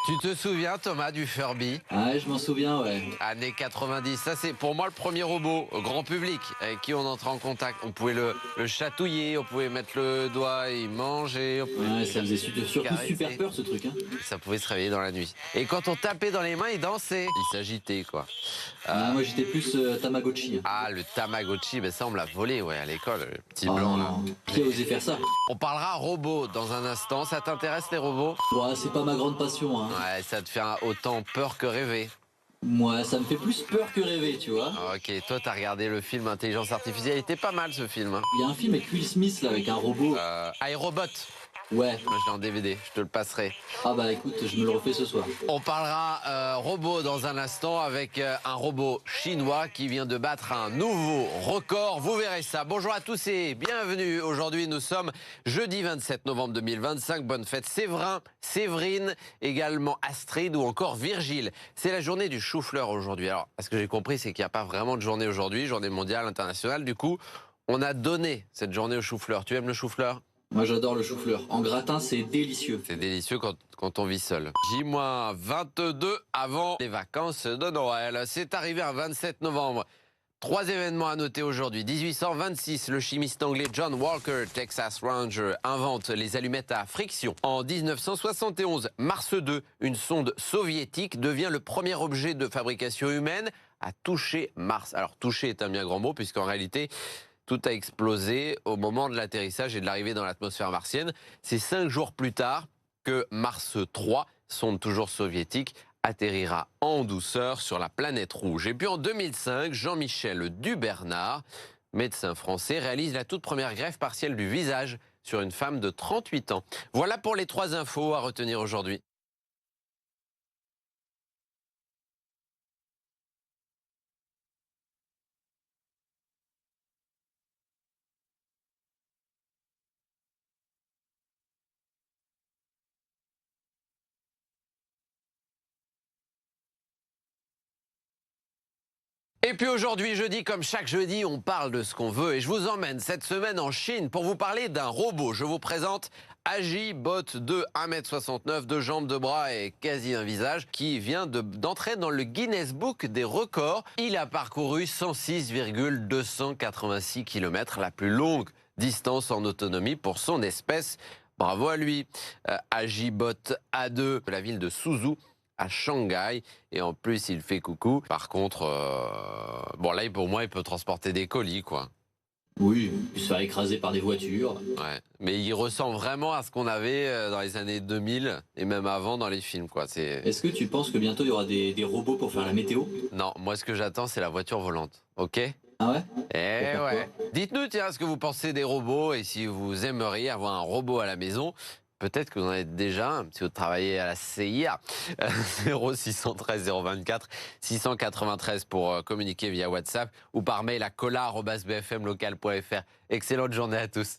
Tu te souviens, Thomas, du Furby? Ah ouais, je m'en souviens, ouais. Années 90, ça c'est pour moi le premier robot grand public avec qui on entrait en contact. On pouvait le chatouiller, on pouvait mettre le doigt et manger, on pouvait Ouais, ça faisait surtout super caresser. peur ce truc, hein. Ça pouvait se réveiller dans la nuit. Et quand on tapait dans les mains, il dansait. Il s'agitait, quoi. Ah, moi j'étais plus Tamagotchi. Ah, le Tamagotchi, ben ça on me l'a volé, ouais, à l'école, le petit Oh blanc, là. non, qui a osé faire ça? On parlera robot dans un instant. Ça t'intéresse, les robots? Ouais, c'est pas ma grande passion, hein. Ouais, ça te fait autant peur que rêver. Moi, ça me fait plus peur que rêver, tu vois. Ok, toi, t'as regardé le film Intelligence Artificielle. Il était pas mal, ce film, hein. Il y a un film avec Will Smith là, avec un robot. iRobot. Ouais. Moi, je l'ai en DVD, je te le passerai. Ah bah écoute, je me le refais ce soir. On parlera robot dans un instant avec un robot chinois qui vient de battre un nouveau record. Vous verrez ça. Bonjour à tous et bienvenue. Aujourd'hui, nous sommes jeudi 27 novembre 2025. Bonne fête Séverin, Séverine, également Astrid ou encore Virgile. C'est la journée du chou-fleur aujourd'hui. Alors, ce que j'ai compris, c'est qu'il n'y a pas vraiment de journée aujourd'hui, journée mondiale, internationale. Du coup, on a donné cette journée au chou-fleur. Tu aimes le chou-fleur ? Moi j'adore le chou-fleur. En gratin, c'est délicieux. C'est délicieux quand on vit seul. J-22 avant les vacances de Noël. C'est arrivé un 27 novembre. 3 événements à noter aujourd'hui. 1826, le chimiste anglais John Walker, Texas Ranger, invente les allumettes à friction. En 1971, Mars 2, une sonde soviétique, devient le premier objet de fabrication humaine à toucher Mars. Alors, toucher est un bien grand mot, puisqu'en réalité, tout a explosé au moment de l'atterrissage et de l'arrivée dans l'atmosphère martienne. C'est 5 jours plus tard que Mars 3, sonde toujours soviétique, atterrira en douceur sur la planète rouge. Et puis en 2005, Jean-Michel Dubernard, médecin français, réalise la toute première greffe partielle du visage sur une femme de 38 ans. Voilà pour les 3 infos à retenir aujourd'hui. Et puis aujourd'hui, jeudi, comme chaque jeudi, on parle de ce qu'on veut. Et je vous emmène cette semaine en Chine pour vous parler d'un robot. Je vous présente Agibot 2, 1m69, 2 jambes, 2 bras et quasi un visage, qui vient d'entrer dans le Guinness Book des records. Il a parcouru 106,286 km, la plus longue distance en autonomie pour son espèce. Bravo à lui. Agibot A2, de la ville de Suzhou, à Shanghai, et en plus il fait coucou. Par contre, bon là pour moi il peut transporter des colis, quoi. Oui, il se faire écraser par des voitures. Ouais. Mais il ressemble vraiment à ce qu'on avait dans les années 2000 et même avant dans les films, quoi. Est-ce que tu penses que bientôt il y aura des robots pour faire la météo? Non, moi ce que j'attends c'est la voiture volante, ok? Ah ouais? Eh Pourquoi? ouais. Dites-nous tiens ce que vous pensez des robots et si vous aimeriez avoir un robot à la maison. Peut-être que vous en avez déjà un, si vous travaillez à la CIA. 0613 024 693 pour communiquer via WhatsApp ou par mail à cola@bfmlocal.fr. Excellente journée à tous.